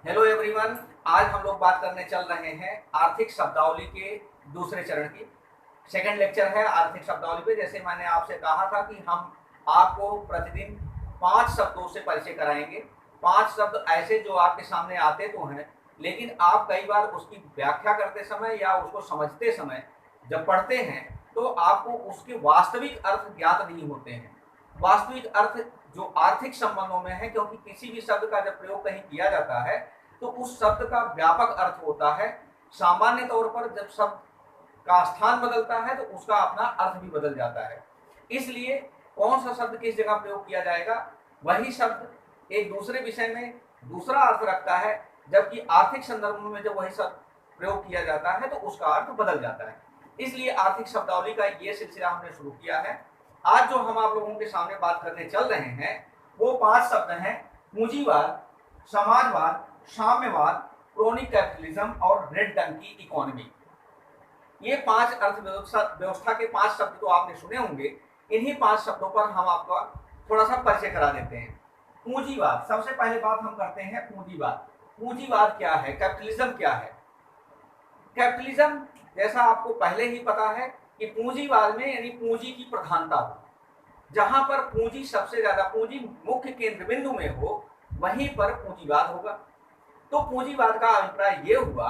Hello everyone. आज हम लोग बात करने चल रहे हैं आर्थिक शब्दावली के दूसरे चरण की। सेकंड लेक्चर है आर्थिक शब्दावली पे। जैसे मैंने आपसे कहा था कि हम आपको प्रतिदिन 5 शब्दों से परिचय कराएंगे। 5 शब्द ऐसे जो आपके सामने आते तो हैं, लेकिन आप कई बार उसकी व्याख्या करते समय या उसको समझते समय जब पढ़ते हैं तो आपको उसके वास्तविक अर्थ ज्ञात नहीं होते हैं। वास्तविक अर्थ जो आर्थिक संबंधों में है, क्योंकि किसी भी शब्द का जब प्रयोग कहीं किया जाता है तो उस शब्द का व्यापक अर्थ होता है। सामान्य तौर पर जब शब्द का स्थान बदलता है तो उसका अपना अर्थ भी बदल जाता है। इसलिए कौन सा शब्द किस जगह प्रयोग किया जाएगा, वही शब्द एक दूसरे विषय में दूसरा अर्थ रखता है, जबकि आर्थिक संदर्भ में जब वही शब्द प्रयोग किया जाता है तो उसका अर्थ बदल जाता है। इसलिए आर्थिक शब्दावली का ये सिलसिला हमने शुरू किया है। आज जो हम आप लोगों के सामने बात करने चल रहे हैं वो 5 शब्द हैं: पूंजीवाद, समाजवाद, साम्यवाद, क्रोनिक कैपिटलिज्म और रेड डंकी इकोनॉमी। ये 5 अर्थव्यवस्था के 5 शब्द तो आपने सुने होंगे। इन्हीं 5 शब्दों पर हम आपका थोड़ा सा परिचय करा देते हैं। पूंजीवाद, सबसे पहले बात हम करते हैं पूंजीवाद। पूंजीवाद क्या है, कैपिटलिज्म क्या है? कैपिटलिज्म, जैसा आपको पहले ही पता है कि पूंजीवाद में यानी पूंजी की प्रधानता हो, जहां पर पूंजी सबसे ज्यादा, पूंजी मुख्य केंद्र बिंदु में हो, वहीं पर पूंजीवाद होगा। तो पूंजीवाद का अभिप्राय यह हुआ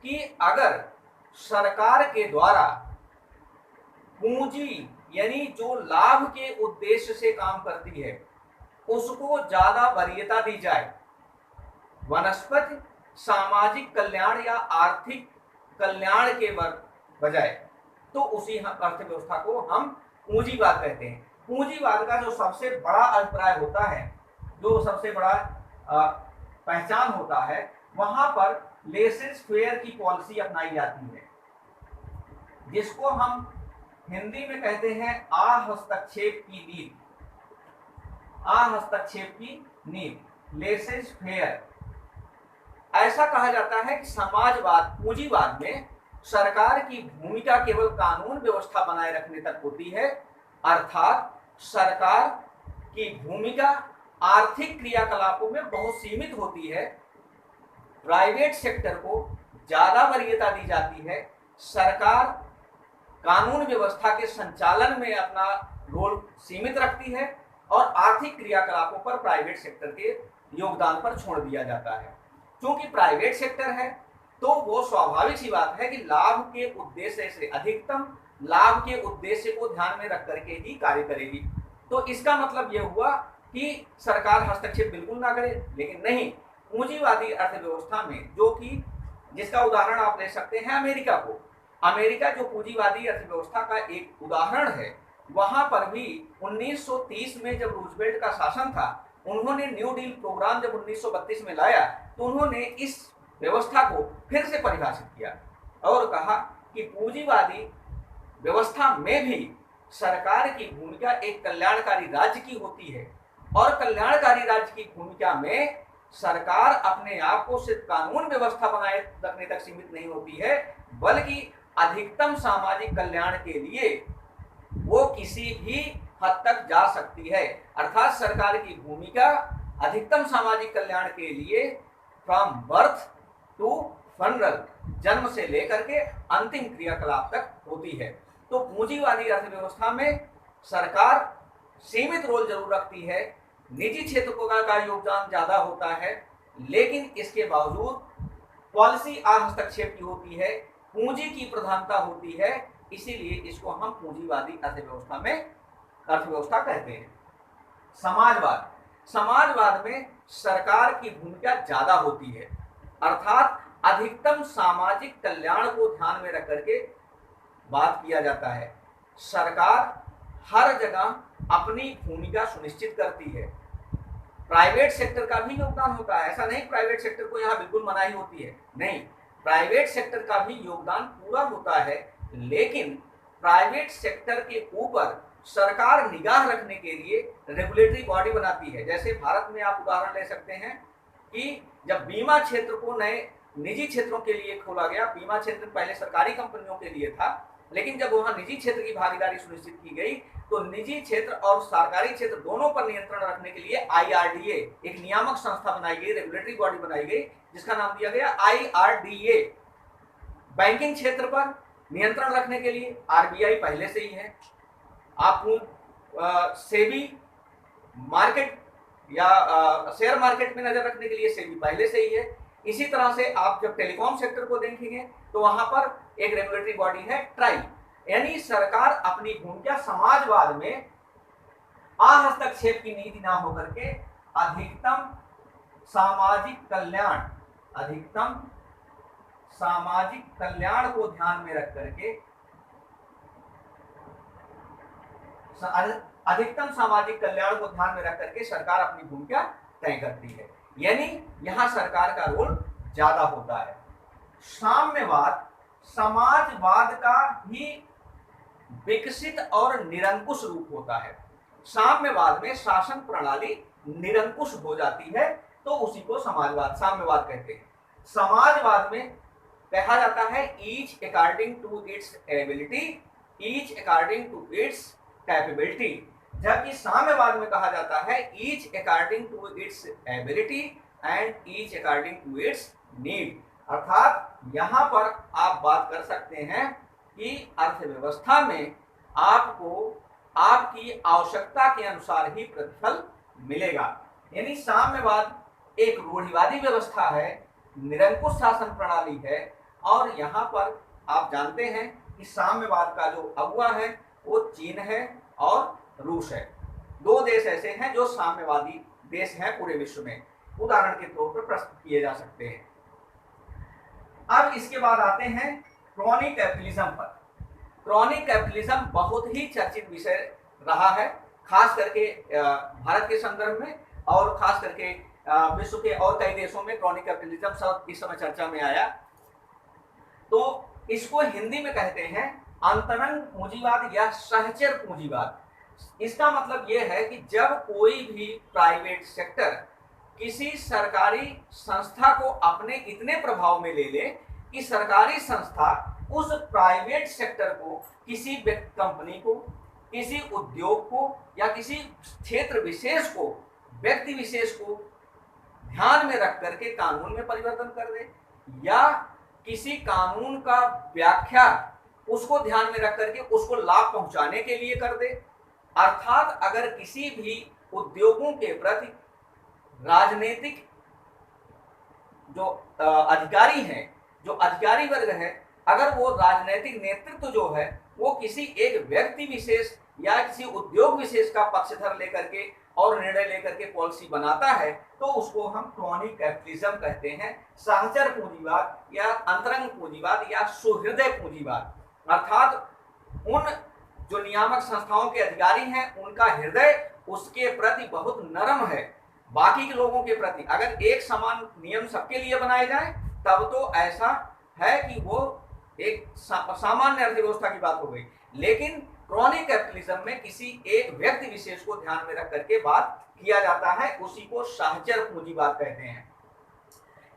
कि अगर सरकार के द्वारा पूंजी यानी जो लाभ के उद्देश्य से काम करती है उसको ज्यादा वरीयता दी जाए, वनस्पति सामाजिक कल्याण या आर्थिक कल्याण के बजाय, तो उसी अर्थव्यवस्था को हम पूंजीवाद कहते हैं। पूंजीवाद का जो सबसे बड़ा अभिप्राय होता है, जो सबसे बड़ा पहचान होता है, वहां पर लेसेस फेयर की पॉलिसी अपनाई जाती है, जिसको हम हिंदी में कहते हैं हस्तक्षेप की नीति। हस्तक्षेप की नीति, लेसेस फेयर। ऐसा कहा जाता है कि समाजवाद, पूंजीवाद में सरकार की भूमिका केवल कानून व्यवस्था बनाए रखने तक होती है, अर्थात सरकार की भूमिका आर्थिक क्रियाकलापों में बहुत सीमित होती है। प्राइवेट सेक्टर को ज्यादा वरीयता दी जाती है। सरकार कानून व्यवस्था के संचालन में अपना रोल सीमित रखती है और आर्थिक क्रियाकलापों पर प्राइवेट सेक्टर के योगदान पर छोड़ दिया जाता है। क्योंकि प्राइवेट सेक्टर है तो वो स्वाभाविक सी बात है कि लाभ के उद्देश्य से, अधिकतम लाभ के उद्देश्य को ध्यान में रख करके ही कार्य करेगी। तो इसका मतलब यह हुआ कि सरकार हस्तक्षेप बिल्कुल ना करे। लेकिन नहीं, पूंजीवादी अर्थव्यवस्था में, जो कि जिसका उदाहरण आप ले सकते हैं अमेरिका को। अमेरिका जो पूंजीवादी अर्थव्यवस्था का एक उदाहरण है, वहां पर भी 1930 में जब रूजवेल्ट का शासन था, उन्होंने न्यू डील प्रोग्राम जब 1932 में लाया तो उन्होंने इस व्यवस्था को फिर से परिभाषित किया और कहा कि पूंजीवादी व्यवस्था में भी सरकार की भूमिका एक कल्याणकारी राज्य की होती है, और कल्याणकारी राज्य की भूमिका में सरकार अपने आप को सिर्फ कानून व्यवस्था बनाए रखने तक सीमित नहीं होती है, बल्कि अधिकतम सामाजिक कल्याण के लिए वो किसी भी हद तक जा सकती है। अर्थात सरकार की भूमिका अधिकतम सामाजिक कल्याण के लिए फ्रॉम बर्थ टू फनरल, जन्म से लेकर के अंतिम क्रियाकलाप तक होती है। तो पूंजीवादी अर्थव्यवस्था में सरकार सीमित रोल जरूर रखती है, निजी क्षेत्र का योगदान ज्यादा होता है, लेकिन इसके बावजूद पॉलिसी हस्तक्षेप की होती है, पूंजी की प्रधानता होती है। इसीलिए इसको हम पूंजीवादी अर्थव्यवस्था कहते हैं। समाजवाद, समाजवाद में सरकार की भूमिका ज्यादा होती है, अर्थात अधिकतम सामाजिक कल्याण को ध्यान में रख करके बात किया जाता है। सरकार हर जगह अपनी भूमिका सुनिश्चित करती है। प्राइवेट सेक्टर का भी योगदान होता है, ऐसा नहीं प्राइवेट सेक्टर को यहाँ बिल्कुल मनाही होती है, नहीं, प्राइवेट सेक्टर का भी योगदान पूरा होता है। लेकिन प्राइवेट सेक्टर के ऊपर सरकार निगाह रखने के लिए रेगुलेटरी बॉडी बनाती है। जैसे भारत में आप उदाहरण ले सकते हैं कि जब बीमा क्षेत्र को नए निजी क्षेत्रों के लिए खोला गया, बीमा क्षेत्र पहले सरकारी कंपनियों के लिए था, लेकिन जब वहां निजी क्षेत्र की भागीदारी सुनिश्चित की गई तो निजी क्षेत्र और सरकारी क्षेत्र दोनों पर नियंत्रण रखने के लिए आईआरडीए एक नियामक संस्था बनाई गई, रेगुलेटरी बॉडी बनाई गई, जिसका नाम दिया गया आईआरडीए। बैंकिंग क्षेत्र पर नियंत्रण रखने के लिए आरबीआई पहले से ही है। आप सेबी मार्केट या शेयर मार्केट में नजर रखने के लिए सेबी पहले से ही है। इसी तरह से आप जब टेलीकॉम सेक्टर को देखेंगे तो वहां पर एक रेगुलेटरी बॉडी है ट्राई। यानी सरकार अपनी भूमिका समाजवाद में हस्तक्षेप की नीति ना होकर के अधिकतम सामाजिक कल्याण को ध्यान में रख करके सरकार अपनी भूमिका तय करती है। यानी यहां सरकार का रोल ज्यादा होता है। साम्यवाद समाजवाद का ही विकसित और निरंकुश रूप होता है। साम्यवाद में शासन प्रणाली निरंकुश हो जाती है तो उसी को साम्यवाद कहते हैं। समाजवाद में कहा जाता है each according to its ability, each according to its capability, जबकि साम्यवाद में कहा जाता है each according to its ability and each according to its need. अर्थात यहाँ पर आप बात कर सकते हैं कि अर्थव्यवस्था में आपको आपकी आवश्यकता के अनुसार ही प्रतिफल मिलेगा। यानी साम्यवाद एक रूढ़िवादी व्यवस्था है, निरंकुश शासन प्रणाली है, और यहाँ पर आप जानते हैं कि साम्यवाद का जो अगुवा है वो चीन है और रूस है। दो देश ऐसे हैं जो साम्यवादी देश हैं पूरे विश्व में, उदाहरण के तौर पर प्रस्तुत किए जा सकते हैं। अब इसके बाद आते हैं क्रॉनिक कैपिटलिज्म पर। क्रॉनिक कैपिटलिज्म बहुत ही चर्चित विषय रहा है, खास करके भारत के संदर्भ में, और खास करके विश्व के और कई देशों में क्रॉनिक कैपिटलिज्म सब इस समय चर्चा में आया। तो इसको हिंदी में कहते हैं अंतरंग पूंजीवाद या सहचर पूंजीवाद। इसका मतलब यह है कि जब कोई भी प्राइवेट सेक्टर किसी सरकारी संस्था को अपने इतने प्रभाव में ले ले कि सरकारी संस्था उस प्राइवेट सेक्टर को, किसी कंपनी को, किसी उद्योग को या किसी क्षेत्र विशेष को, व्यक्ति विशेष को ध्यान में रख करके कानून में परिवर्तन कर दे, या किसी कानून का व्याख्या उसको ध्यान में रख करके उसको लाभ पहुंचाने के लिए कर दे। अर्थात अगर किसी भी उद्योगों के प्रति राजनीतिक जो अधिकारी हैं, जो अधिकारी वर्ग है, अगर वो राजनीतिक नेतृत्व जो है वो किसी एक व्यक्ति विशेष या किसी उद्योग विशेष का पक्षधर लेकर के और निर्णय लेकर के पॉलिसी बनाता है तो उसको हम क्रॉनिक कैपिटलिज्म कहते हैं, सहचर पूंजीवाद या अंतरंग पूंजीवाद या सुहृदय पूंजीवाद। अर्थात उन जो नियामक संस्थाओं के अधिकारी हैं उनका हृदय उसके प्रति बहुत नरम है बाकी के लोगों के प्रति। अगर एक समान नियम सबके लिए बनाए जाए तब तो ऐसा है कि वो एक सामान्य अर्थव्यवस्था की बात हो गई, लेकिन क्रॉनिक कैपिटलिज्म में किसी एक व्यक्ति विशेष को ध्यान में रख करके बात किया जाता है, उसी को सहचर पूंजीवाद कहते हैं।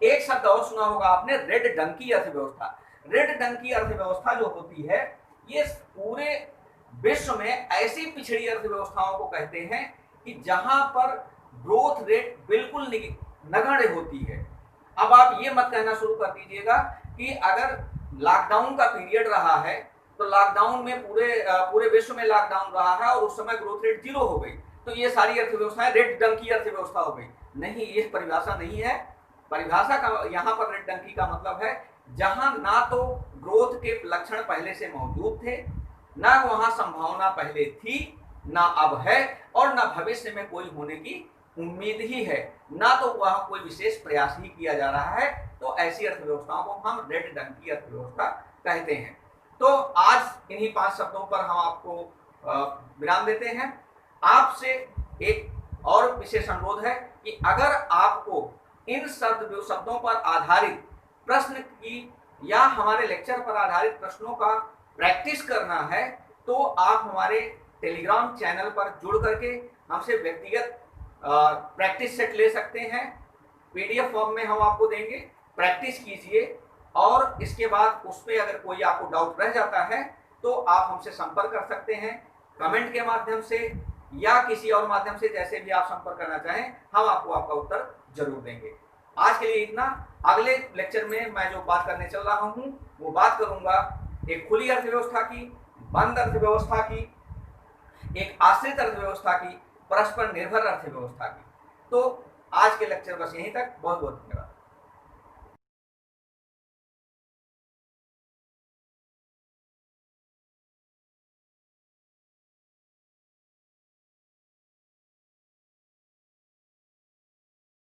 एक शब्द और सुना होगा आपने, रेड डंकी अर्थव्यवस्था। रेड डंकी अर्थव्यवस्था जो होती है ये पूरे विश्व में ऐसी पिछड़ी अर्थव्यवस्थाओं को कहते हैं कि जहां पर ग्रोथ रेट बिल्कुल नगण्य होती है। अब आप ये मत कहना शुरू कर दीजिएगा कि अगर लॉकडाउन का पीरियड रहा है तो लॉकडाउन में पूरे विश्व में लॉकडाउन रहा है और उस समय ग्रोथ रेट 0 हो गई तो ये सारी अर्थव्यवस्थाएं रेड डंकी अर्थव्यवस्था हो गई। नहीं, ये परिभाषा नहीं है। परिभाषा का यहाँ पर रेड डंकी का मतलब है जहां ना तो ग्रोथ के लक्षण पहले से मौजूद थे, ना वहां संभावना पहले थी, ना अब है, और ना भविष्य में कोई होने की उम्मीद ही है, ना तो वह कोई विशेष प्रयास ही किया जा रहा है। तो ऐसी अर्थव्यवस्थाओं को हम रेड डंकी अर्थव्यवस्था कहते हैं। तो आज इन्हीं 5 शब्दों पर हम आपको विराम देते हैं। आपसे एक और विशेष अनुरोध है कि अगर आपको इन शब्दों पर आधारित प्रश्न की या हमारे लेक्चर पर आधारित प्रश्नों का प्रैक्टिस करना है तो आप हमारे टेलीग्राम चैनल पर जुड़ करके हमसे व्यक्तिगत प्रैक्टिस सेट ले सकते हैं। पीडीएफ फॉर्म में हम आपको देंगे, प्रैक्टिस कीजिए और इसके बाद उस पर अगर कोई आपको डाउट रह जाता है तो आप हमसे संपर्क कर सकते हैं। कमेंट के माध्यम से या किसी और माध्यम से, जैसे भी आप संपर्क करना चाहें, हम आपको आपका उत्तर जरूर देंगे। आज के लिए इतना। अगले लेक्चर में मैं जो बात करने चल रहा हूं वो बात करूंगा एक खुली अर्थव्यवस्था की, बंद अर्थव्यवस्था की, एक आश्रित अर्थव्यवस्था की, परस्पर निर्भर अर्थव्यवस्था की। तो आज के लेक्चर बस यहीं तक। बहुत बहुत धन्यवाद।